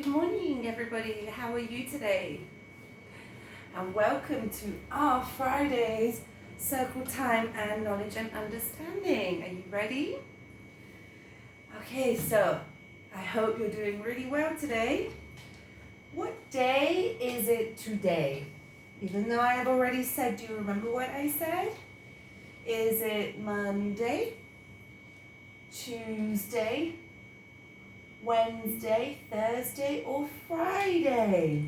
Good morning, everybody. How are you today? And welcome to our Friday's Circle Time and Knowledge and Understanding. Are you ready? Okay, so I hope you're doing really well today. What day is it today? Even though I have already said, do you remember what I said? Is it Monday, Tuesday, Wednesday, Thursday, or Friday?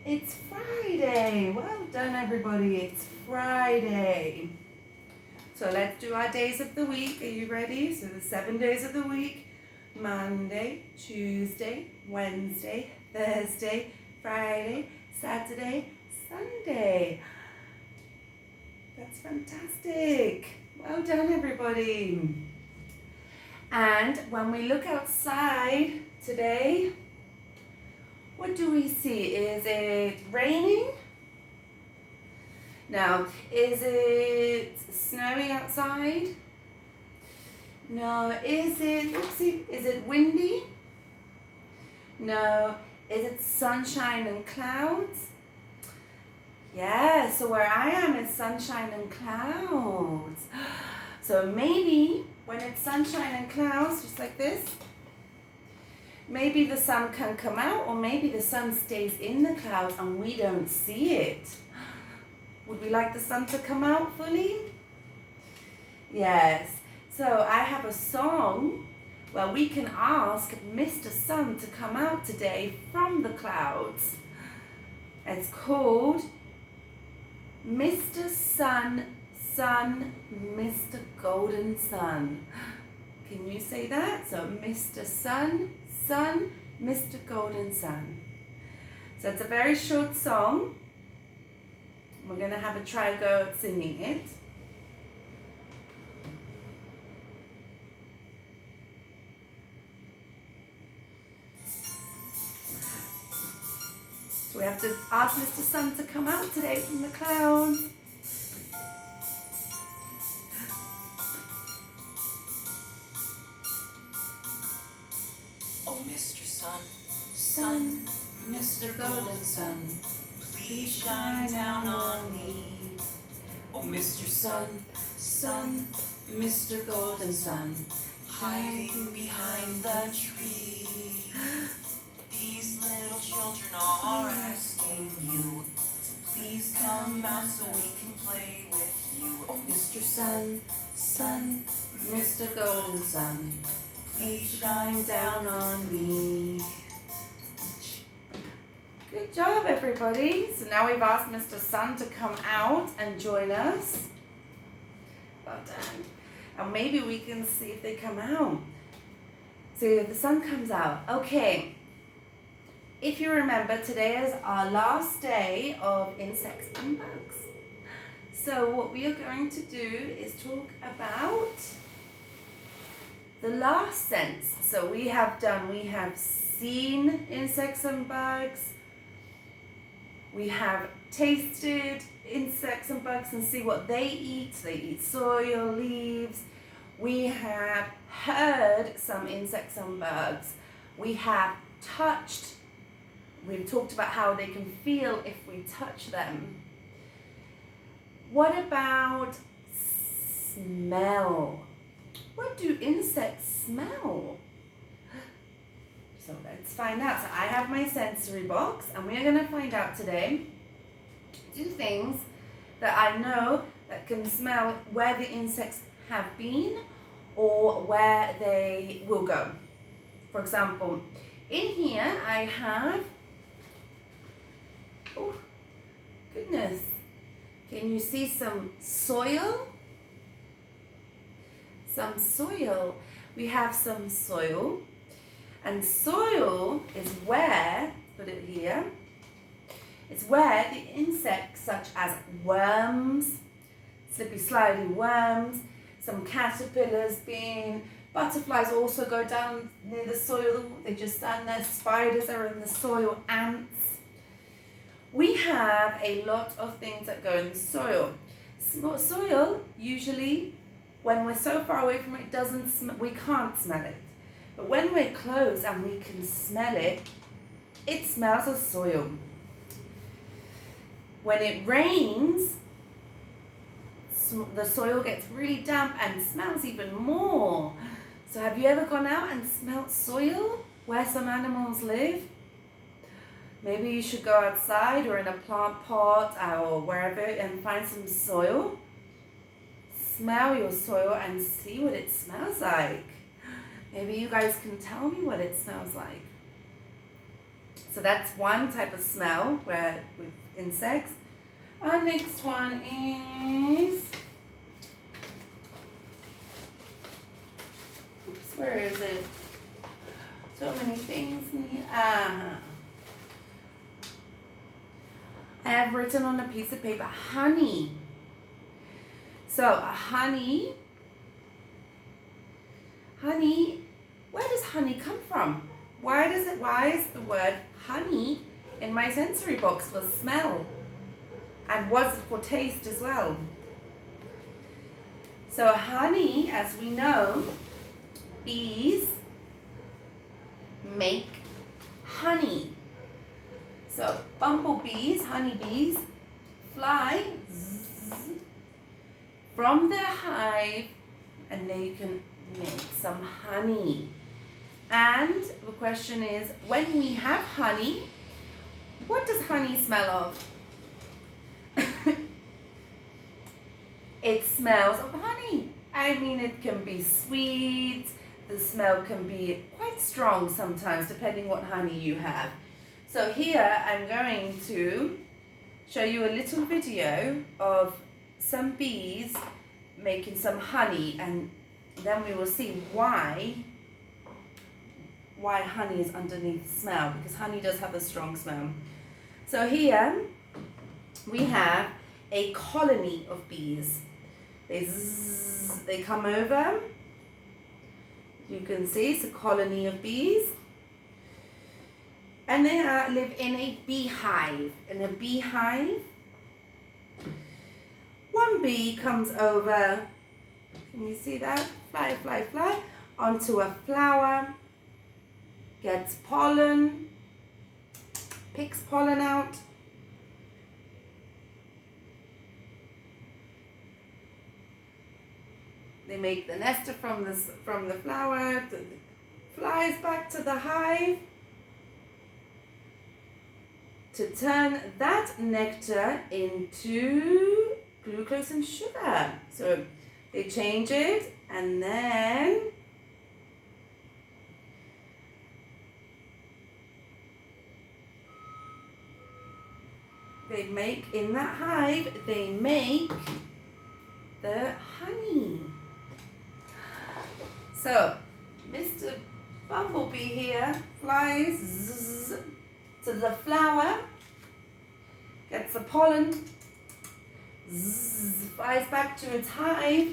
It's Friday. Well done, everybody. It's Friday. So let's do our days of the week. Are you ready? So the 7 days of the week: Monday, Tuesday, Wednesday, Thursday, Friday, Saturday, Sunday. That's fantastic. Well done, everybody. And when we look outside today, what do we see? Is it raining? No. Is it snowing outside? No. Is it windy? No. Is it sunshine and clouds? Yeah, so where I am is sunshine and clouds. So maybe when it's sunshine and clouds, just like this, maybe the sun can come out, or maybe the sun stays in the clouds and we don't see it. Would we like the sun to come out fully? Yes. So I have a song where we can ask Mr. Sun to come out today from the clouds. It's called Mr. Sun, Sun, Mr. Golden Sun. Can you say that? So Mr. Sun, Sun, Mr. Golden Sun. So it's a very short song. We're going to have a try go at singing it. So we have to ask Mr. Sun to come out today from the clouds. Oh, Mr. Sun, Sun, Mr. Golden Sun, please shine down on me. Oh, Mr. Sun, Sun, Mr. Golden Sun, hiding behind the tree. These little children are asking you, please come out so we can play with you. Oh, Mr. Sun, Sun, Mr. Golden Sun, please shine down on me. Good job, everybody. So now we've asked Mr. Sun to come out and join us. Well done. And maybe we can see if they come out. So the sun comes out. Okay. If you remember, today is our last day of insects and bugs. So what we are going to do is talk about the last sense. So we have seen insects and bugs. We have tasted insects and bugs and see what they eat. They eat soil, leaves. We have heard some insects and bugs. We have touched. We've talked about how they can feel if we touch them. What about smell? What do insects smell? So let's find out. So I have my sensory box and we're going to find out today 2 things that I know that can smell where the insects have been or where they will go. For example, in here I have, oh goodness, can you see some soil? Some soil. We have some soil. And soil is where, put it here, it's where the insects such as worms, slippy slidey worms, some caterpillars, butterflies also go down near the soil, they just stand there, spiders are in the soil, ants. We have a lot of things that go in the soil. Soil, usually, when we're so far away from it, we can't smell it. But when we're close and we can smell it, it smells of soil. When it rains, the soil gets really damp and smells even more. So have you ever gone out and smelt soil where some animals live? Maybe you should go outside or in a plant pot or wherever and find some soil. Smell your soil and see what it smells like. Maybe you guys can tell me what it smells like. So that's one type of smell with insects. Our next one is, oops, where is it? So many things in here. I have written on a piece of paper, honey. So honey, where does honey come from? Why is the word honey in my sensory box for smell? And was it for taste as well? So honey, as we know, bees make honey. So bumblebees, honeybees, fly from their hive and they can make some honey. And the question is, when we have honey, what does honey smell of? It smells of honey. I mean, it can be sweet. The smell can be quite strong sometimes, depending what honey you have. So here I'm going to show you a little video of some bees making some honey, and then we will see why honey is underneath the smell, because honey does have a strong smell. So here we have a colony of bees. They come over. You can see it's a colony of bees. And they live in a beehive. In a beehive, one bee comes over, can you see that? Fly, fly, fly, onto a flower, gets pollen, picks pollen out, they make the nectar from the flower, flies back to the hive to turn that nectar into glucose and sugar. So they change it, and then they make, in that hive, they make the honey. So Mr. Bumblebee here flies to the flower, gets the pollen, flies back to its hive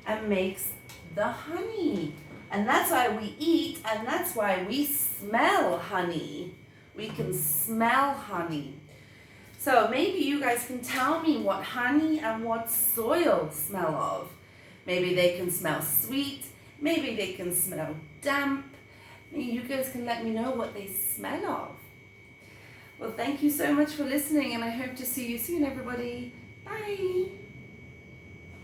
and makes the honey. And that's why we eat, and that's why we smell honey. We can smell honey. So maybe you guys can tell me what honey and what soil smell of. Maybe they can smell sweet, maybe they can smell damp. Maybe you guys can let me know what they smell of. Well, thank you so much for listening, and I hope to see you soon, everybody. Bye.